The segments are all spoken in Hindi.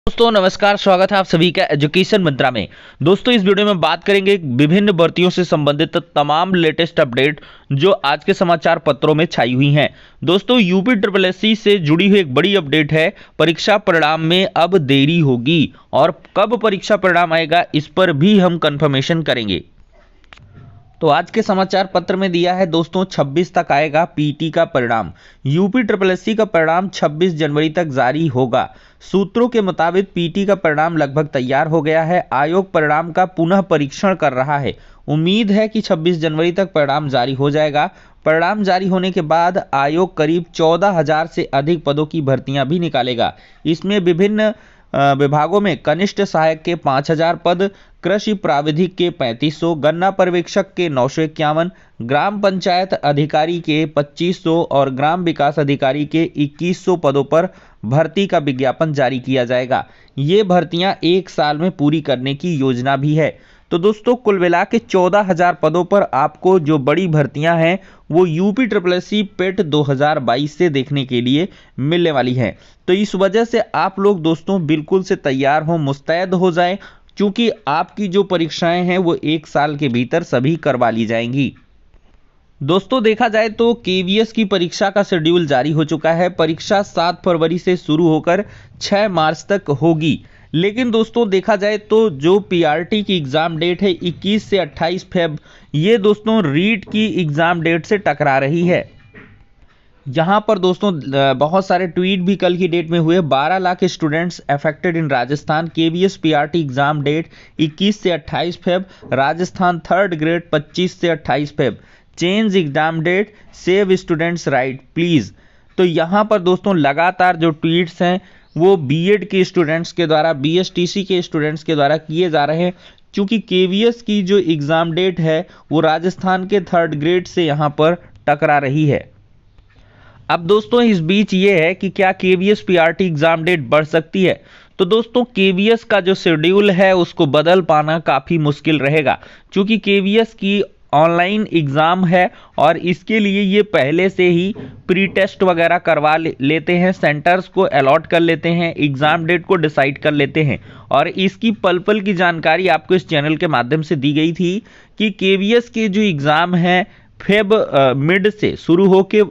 दोस्तों नमस्कार, स्वागत है आप सभी का एजुकेशन मंत्रा में। दोस्तों इस वीडियो में बात करेंगे विभिन्न भर्तियों से संबंधित तमाम लेटेस्ट अपडेट जो आज के समाचार पत्रों में छाई हुई हैं। दोस्तों यूपी ट्रिपल एससी से जुड़ी हुई एक बड़ी अपडेट है। परीक्षा परिणाम में अब देरी होगी और कब परीक्षा परिणाम आएगा इस पर भी हम कंफर्मेशन करेंगे। तो आज के समाचार पत्र में दिया है दोस्तों 26 तक आएगा पीटी का परिणाम। यूपी ट्रिपल एससी का परिणाम 26 जनवरी तक जारी होगा। सूत्रों के मुताबिक पीटी का परिणाम लगभग तैयार हो गया है। आयोग परिणाम का पुनः परीक्षण कर रहा है। उम्मीद है कि 26 जनवरी तक परिणाम जारी हो जाएगा। परिणाम जारी होने के बाद आयोग करीब 14,000 से अधिक पदों की भर्तियां भी निकालेगा। इसमें विभिन्न विभागों में कनिष्ठ सहायक के 5,000 पद, कृषि प्राविधिक के 3500, गन्ना पर्यवेक्षक के 951, ग्राम पंचायत अधिकारी के 2500 और ग्राम विकास अधिकारी के 2100 पदों पर भर्ती का विज्ञापन जारी किया जाएगा। ये भर्तियां एक साल में पूरी करने की योजना भी है। तो दोस्तों कुल मिला के 14,000 पदों पर आपको जो बड़ी भर्तियां हैं वो यूपी ट्रिपल एससी पेट 2022 से देखने के लिए मिलने वाली हैं। तो इस वजह से आप लोग दोस्तों बिल्कुल से तैयार हो, मुस्तैद हो जाएं, क्योंकि आपकी जो परीक्षाएं हैं वो एक साल के भीतर सभी करवा ली जाएंगी। दोस्तों देखा जाए तो केवीएस की परीक्षा का शेड्यूल जारी हो चुका है। परीक्षा 7 फरवरी से शुरू होकर 6 मार्च तक होगी। लेकिन दोस्तों देखा जाए तो जो पीआरटी की एग्जाम डेट है 21 से 28 फेब, ये दोस्तों रीट की एग्जाम डेट से टकरा रही है। यहाँ पर दोस्तों बहुत सारे ट्वीट भी कल की डेट में हुए। 12 lakh students affected in Rajasthan. KVS PRT exam date 21 से 28 फेब। राजस्थान थर्ड ग्रेड 25 से 28 Feb. Change exam date, save students right please. तो यहाँ पर दोस्तों लगातार जो ट्वीट्स हैं वो बीएड के स्टूडेंट्स के द्वारा, बीएसटीसी के स्टूडेंट्स के द्वारा किए जा रहे हैं, क्योंकि केवीएस की जो एग्जाम डेट है वो राजस्थान के थर्ड ग्रेड से यहाँ पर टकरा रही है। अब दोस्तों इस बीच ये है कि क्या केवीएस पीआरटी एग्जाम डेट बढ़ सकती है। तो दोस्तों केवीएस का जो शेड्यूल है उसको बदल पाना काफ़ी मुश्किल रहेगा, क्योंकि केवीएस की ऑनलाइन एग्ज़ाम है और इसके लिए ये पहले से ही प्री टेस्ट वगैरह करवा लेते हैं, सेंटर्स को अलॉट कर लेते हैं, एग्ज़ाम डेट को डिसाइड कर लेते हैं। और इसकी पल पल की जानकारी आपको इस चैनल के माध्यम से दी गई थी कि केवीएस के जो एग्ज़ाम है फेब मिड से शुरू होके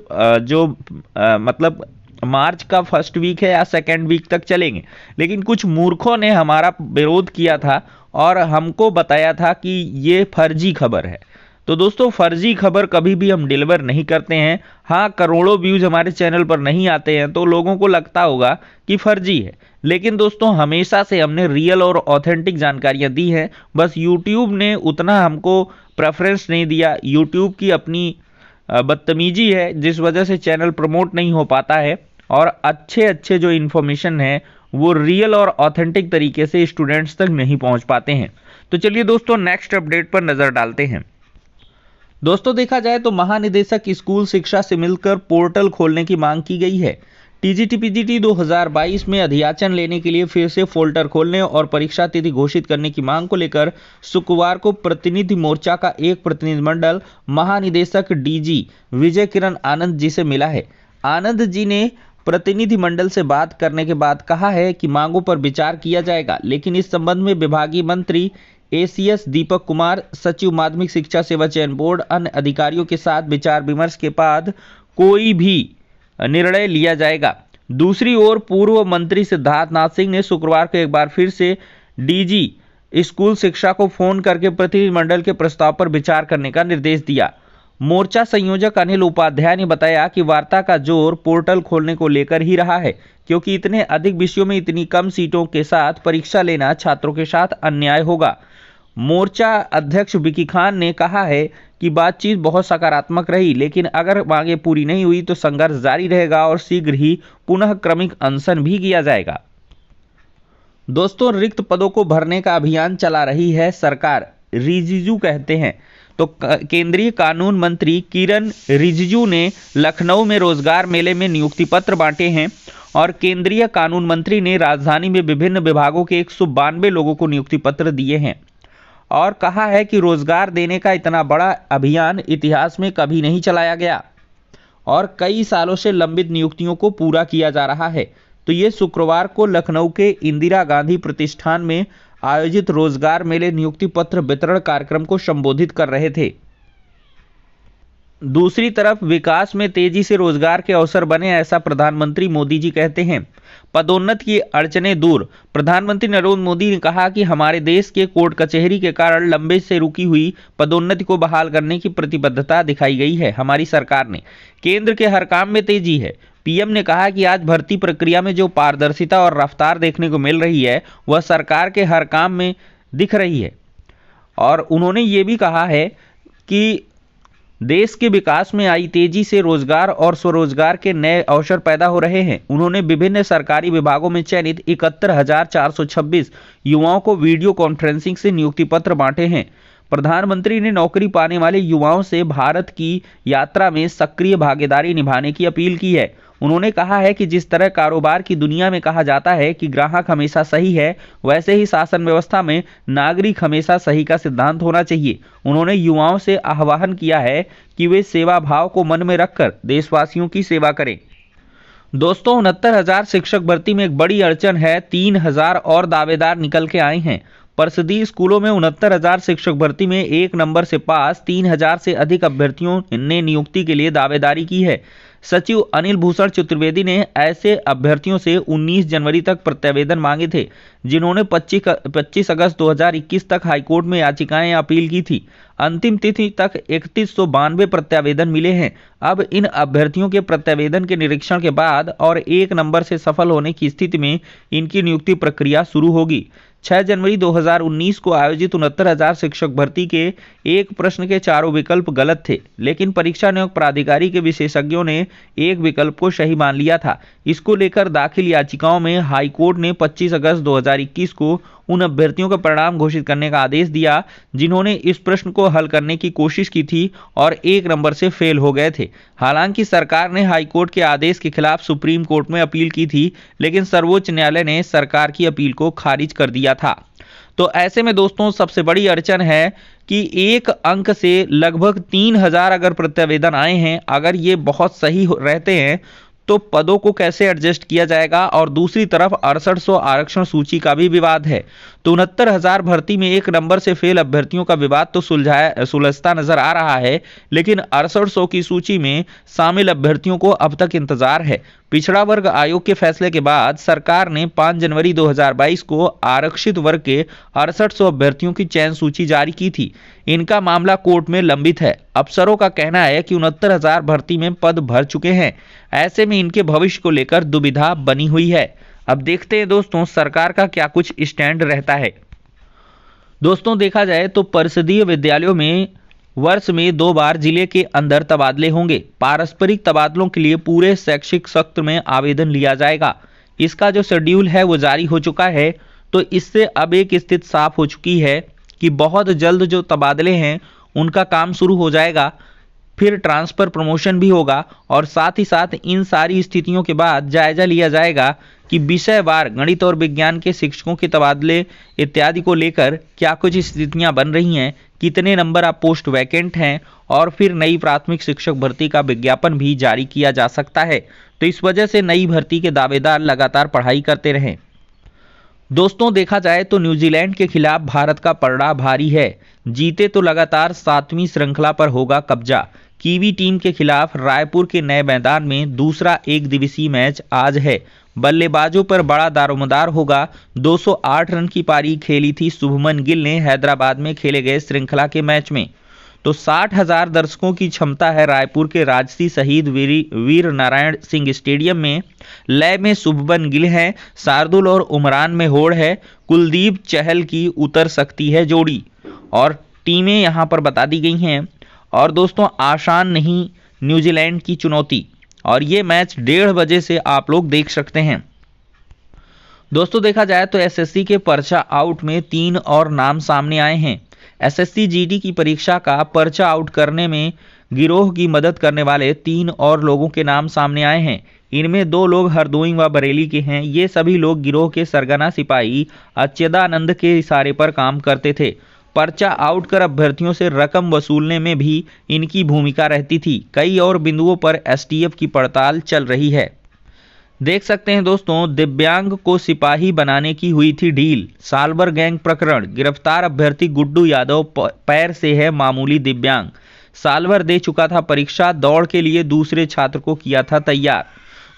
जो मतलब मार्च का फर्स्ट वीक है या सेकेंड वीक तक चलेंगे। लेकिन कुछ मूर्खों ने हमारा विरोध किया था और हमको बताया था कि ये फर्जी खबर है। तो दोस्तों फर्जी खबर कभी भी हम डिलीवर नहीं करते हैं। हाँ, करोड़ों व्यूज हमारे चैनल पर नहीं आते हैं तो लोगों को लगता होगा कि फर्जी है, लेकिन दोस्तों हमेशा से हमने रियल और ऑथेंटिक जानकारियां दी हैं। बस यूट्यूब ने उतना हमको प्रेफरेंस नहीं दिया। यूट्यूब की अपनी बदतमीजी है जिस वजह से चैनल प्रमोट नहीं हो पाता है और अच्छे अच्छे जो इन्फॉर्मेशन है वो रियल और ऑथेंटिक तरीके से स्टूडेंट्स तक नहीं पहुंच पाते हैं। तो चलिए दोस्तों नेक्स्ट अपडेट पर नजर डालते हैं। दोस्तों देखा जाए तो महानिदेशक स्कूल शिक्षा से मिलकर पोर्टल खोलने की मांग की गई है। टीजीटी पीजीटी 2022 में अध्याचन लेने के लिए फिर से फोल्डर खोलने और परीक्षा तिथि घोषित करने की मांग को लेकर शुक्रवार को प्रतिनिधि मोर्चा का एक प्रतिनिधिमंडल महानिदेशक डीजी विजय किरण आनंद जी से मिला है। आनंद जी ने प्रतिनिधिमंडल से बात करने के बाद कहा है कि मांगों पर विचार किया जाएगा, लेकिन इस संबंध में विभागीय मंत्री एसीएस दीपक कुमार, सचिव माध्यमिक शिक्षा सेवा चयन बोर्ड, अन्य अधिकारियों के साथ विचार विमर्श के बाद कोई भी निर्णय लिया जाएगा। दूसरी ओर पूर्व मंत्री सिद्धार्थ नाथ सिंह ने शुक्रवार को एक बार फिर से डीजी स्कूल शिक्षा को फोन करके प्रतिनिधिमंडल के प्रस्ताव पर विचार करने का निर्देश दिया। मोर्चा संयोजक अनिल उपाध्याय ने बताया कि वार्ता का जोर पोर्टल खोलने को लेकर ही रहा है, क्योंकि इतने अधिक विषयों में इतनी कम सीटों के साथ परीक्षा लेना छात्रों के साथ अन्याय होगा। मोर्चा अध्यक्ष विकी खान ने कहा है कि बातचीत बहुत सकारात्मक रही, लेकिन अगर मांगे पूरी नहीं हुई तो संघर्ष जारी रहेगा और शीघ्र ही पुनः क्रमिक अनशन भी किया जाएगा। दोस्तों रिक्त पदों को भरने का अभियान चला रही है सरकार, रिजिजू कहते हैं। तो केंद्रीय कानून मंत्री किरण रिजिजू ने लखनऊ में रोजगार मेले में नियुक्ति पत्र बांटे हैं और केंद्रीय कानून मंत्री ने राजधानी में विभिन्न विभागों के 192 लोगों को नियुक्ति पत्र दिए हैं और कहा है कि रोजगार देने का इतना बड़ा अभियान इतिहास में कभी नहीं चलाया गया और कई सालों से लंबित नियुक्तियों को पूरा किया जा रहा है। तो ये शुक्रवार को लखनऊ के इंदिरा गांधी प्रतिष्ठान में आयोजित रोजगार मेले नियुक्ति पत्र वितरण कार्यक्रम को संबोधित कर रहे थे। दूसरी तरफ विकास में तेजी से रोजगार के अवसर बने, ऐसा प्रधानमंत्री मोदी जी कहते हैं। पदोन्नति की अड़चनें दूर। प्रधानमंत्री नरेंद्र मोदी ने कहा कि हमारे देश के कोर्ट कचहरी के कारण लंबे से रुकी हुई पदोन्नति को बहाल करने की प्रतिबद्धता दिखाई गई है। हमारी सरकार ने केंद्र के हर काम में तेजी है। पीएम ने कहा कि आज भर्ती प्रक्रिया में जो पारदर्शिता और रफ्तार देखने को मिल रही है वह सरकार के हर काम में दिख रही है। और उन्होंने ये भी कहा है कि देश के विकास में आई तेजी से रोजगार और स्वरोजगार के नए अवसर पैदा हो रहे हैं। उन्होंने विभिन्न सरकारी विभागों में चयनित 71,426 युवाओं को वीडियो कॉन्फ्रेंसिंग से नियुक्ति पत्र बांटे हैं। प्रधानमंत्री ने नौकरी पाने वाले युवाओं से भारत की यात्रा में सक्रिय भागीदारी निभाने की अपील की है। उन्होंने कहा है कि जिस तरह कारोबार की दुनिया में कहा जाता है कि ग्राहक हमेशा सही है, वैसे ही शासन व्यवस्था में नागरिक हमेशा सही का सिद्धांत होना चाहिए। उन्होंने युवाओं से आह्वान किया है कि वे सेवा भाव को मन में रखकर देशवासियों की सेवा करें। दोस्तों, 69,000 शिक्षक भर्ती में एक बड़ी अड़चन है। 3,000 और दावेदार निकल के आए हैं। परिषदीय स्कूलों में 69,000 शिक्षक भर्ती में 1 नंबर से पास 3,000 से अधिक अभ्यर्थियों ने नियुक्ति के लिए दावेदारी की है। सचिव अनिल भूषण चतुर्वेदी ने ऐसे अभ्यर्थियों से 19 जनवरी तक प्रत्यावेदन मांगे थे, जिन्होंने 25 अगस्त 2021 तक हाईकोर्ट में याचिकाएं अपील की थी। अंतिम तिथि तक 3192 प्रत्यावेदन मिले हैं। अब इन अभ्यर्थियों के प्रत्यावेदन के निरीक्षण के बाद और 1 नंबर से सफल होने की स्थिति में इनकी नियुक्ति प्रक्रिया शुरू होगी। 6 जनवरी 2019 को आयोजित 69,000 शिक्षक भर्ती के एक प्रश्न के चारों विकल्प गलत थे, लेकिन परीक्षा नियोग प्राधिकारी के विशेषज्ञों ने एक विकल्प को सही मान लिया था। इसको लेकर दाखिल याचिकाओं में हाईकोर्ट ने 25 अगस्त 2021 को उन अभ्यर्थियों का परिणाम घोषित करने का आदेश दिया जिन्होंने इस प्रश्न को हल करने की कोशिश की थी और 1 नंबर से फेल हो गए थे। हालांकि सरकार ने हाईकोर्ट के आदेश के खिलाफ सुप्रीम कोर्ट में अपील की थी, लेकिन सर्वोच्च न्यायालय ने सरकार की अपील को खारिज कर दिया था। तो ऐसे में दोस्तों, सबसे बड़ी अड़चन है कि 1 अंक से लगभग 3,000 अगर प्रत्यावेदन आए हैं, अगर ये बहुत सही रहते हैं तो पदों को कैसे एडजस्ट किया जाएगा। और दूसरी तरफ 6800 आरक्षण सूची का भी विवाद है। तो 69,000 भर्ती में 1 नंबर से फेल अभ्यर्थियों का विवाद तो सुलझता नजर आ रहा है, लेकिन 6800 की सूची में शामिल अभ्यर्थियों को अब तक इंतजार है। पिछड़ा वर्ग आयोग के फैसले के बाद सरकार ने 5 जनवरी 2022 को आरक्षित वर्ग के 6800 अभ्यर्थियों की चयन सूची जारी की थी। इनका मामला कोर्ट में लंबित है। अफसरों का कहना है कि 69,000 भर्ती में पद भर चुके हैं। ऐसे में इनके भविष्य को लेकर दुविधा बनी हुई है। अब देखते हैं दोस्तों, सरकार का क्या कुछ स्टैंड रहता है। दोस्तों, देखा जाए तो परिषदीय विद्यालयों में वर्ष में 2 बार जिले के अंदर तबादले होंगे। पारस्परिक तबादलों के लिए पूरे शैक्षिक सत्र में आवेदन लिया जाएगा। इसका जो शेड्यूल है वो जारी हो चुका है। तो इससे अब एक स्थिति साफ हो चुकी है कि बहुत जल्द जो तबादले हैं उनका काम शुरू हो जाएगा। फिर ट्रांसफर प्रमोशन भी होगा और साथ ही साथ इन सारी स्थितियों के बाद जायजा लिया जाएगा कि विषयवार गणित और विज्ञान के शिक्षकों के तबादले इत्यादि को लेकर क्या कुछ स्थितियां बन रही हैं, कितने नंबर आप पोस्ट वैकेंट हैं, और फिर नई प्राथमिक शिक्षक भर्ती का विज्ञापन भी जारी किया जा सकता है। तो इस वजह से नई भर्ती के दावेदार लगातार पढ़ाई करते रहें। दोस्तों, देखा जाए तो न्यूजीलैंड के खिलाफ भारत का पलड़ा भारी है। जीते तो लगातार 7वीं श्रृंखला पर होगा कब्जा। कीवी टीम के खिलाफ रायपुर के नए मैदान में दूसरा एक दिवसीय मैच आज है। बल्लेबाजों पर बड़ा दारोमदार होगा। 208 रन की पारी खेली थी शुभमन गिल ने हैदराबाद में खेले गए श्रृंखला के मैच में। तो 60,000 दर्शकों की क्षमता है रायपुर के राजसी शहीद वीर नारायण सिंह स्टेडियम में। लय में शुभमन गिल है, शार्दुल और उमरान में होड़ है, कुलदीप चहल की उतर सकती है जोड़ी, और टीमें यहां पर बता दी गई हैं। और दोस्तों, आसान नहीं न्यूजीलैंड की चुनौती, और ये मैच 1:30 बजे से आप लोग देख सकते हैं। दोस्तों, देखा जाए तो एसएससी के पर्चा आउट में 3 और नाम सामने आए हैं। एसएससी जीडी की परीक्षा का पर्चा आउट करने में गिरोह की मदद करने वाले 3 और लोगों के नाम सामने आए हैं। इनमें 2 लोग हरदोई व बरेली के हैं। ये सभी लोग गिरोह के सरगना सिपाही अच्युतानंद के इशारे पर काम करते थे। पर्चा आउट कर अभ्यर्थियों से रकम वसूलने में भी इनकी भूमिका रहती थी। कई और बिंदुओं पर एसटीएफ की पड़ताल चल रही है। देख सकते हैं दोस्तों, दिव्यांग को सिपाही बनाने की हुई थी डील। साल भर गैंग प्रकरण, गिरफ्तार अभ्यर्थी गुड्डू यादव पैर से है मामूली दिव्यांग। साल भर दे चुका था परीक्षा, दौड़ के लिए दूसरे छात्र को किया था तैयार।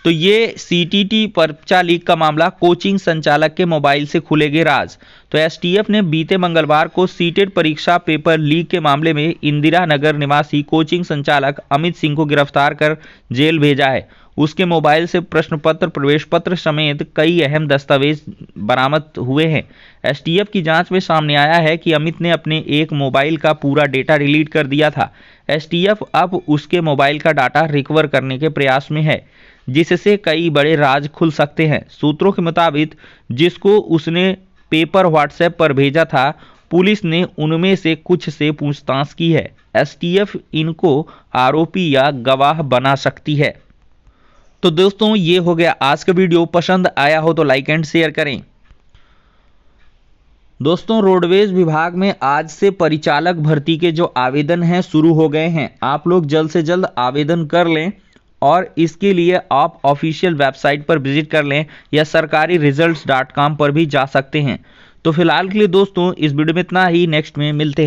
तो ये सीटीटी पर्चा लीक का मामला, कोचिंग संचालक के मोबाइल से खुलेगे राज। तो एसटीएफ ने बीते मंगलवार को सीटेट परीक्षा पेपर लीक के मामले में इंदिरा नगर निवासी कोचिंग संचालक अमित सिंह को गिरफ्तार कर जेल भेजा है। उसके मोबाइल से प्रश्न पत्र, प्रवेश पत्र समेत कई अहम दस्तावेज बरामद हुए हैं। एसटीएफ की जांच में सामने आया है कि अमित ने अपने एक मोबाइल का पूरा डेटा डिलीट कर दिया था। एसटीएफ अब उसके मोबाइल का डाटा रिकवर करने के प्रयास में है, जिससे कई बड़े राज खुल सकते हैं। सूत्रों के मुताबिक जिसको उसने पेपर व्हाट्सएप पर भेजा था, पुलिस ने उनमें से कुछ से पूछताछ की है। एसटीएफ इनको आरोपी या गवाह बना सकती है। तो दोस्तों, ये हो गया आज का वीडियो। पसंद आया हो तो लाइक एंड शेयर करें। दोस्तों, रोडवेज विभाग में आज से परिचालक भर्ती के जो आवेदन हैं शुरू हो गए हैं। आप लोग जल्द से जल्द आवेदन कर लें और इसके लिए आप ऑफिशियल वेबसाइट पर विजिट कर लें या sarkariresults.com पर भी जा सकते हैं। तो फिलहाल के लिए दोस्तों, इस वीडियो में इतना ही। नेक्स्ट में मिलते हैं।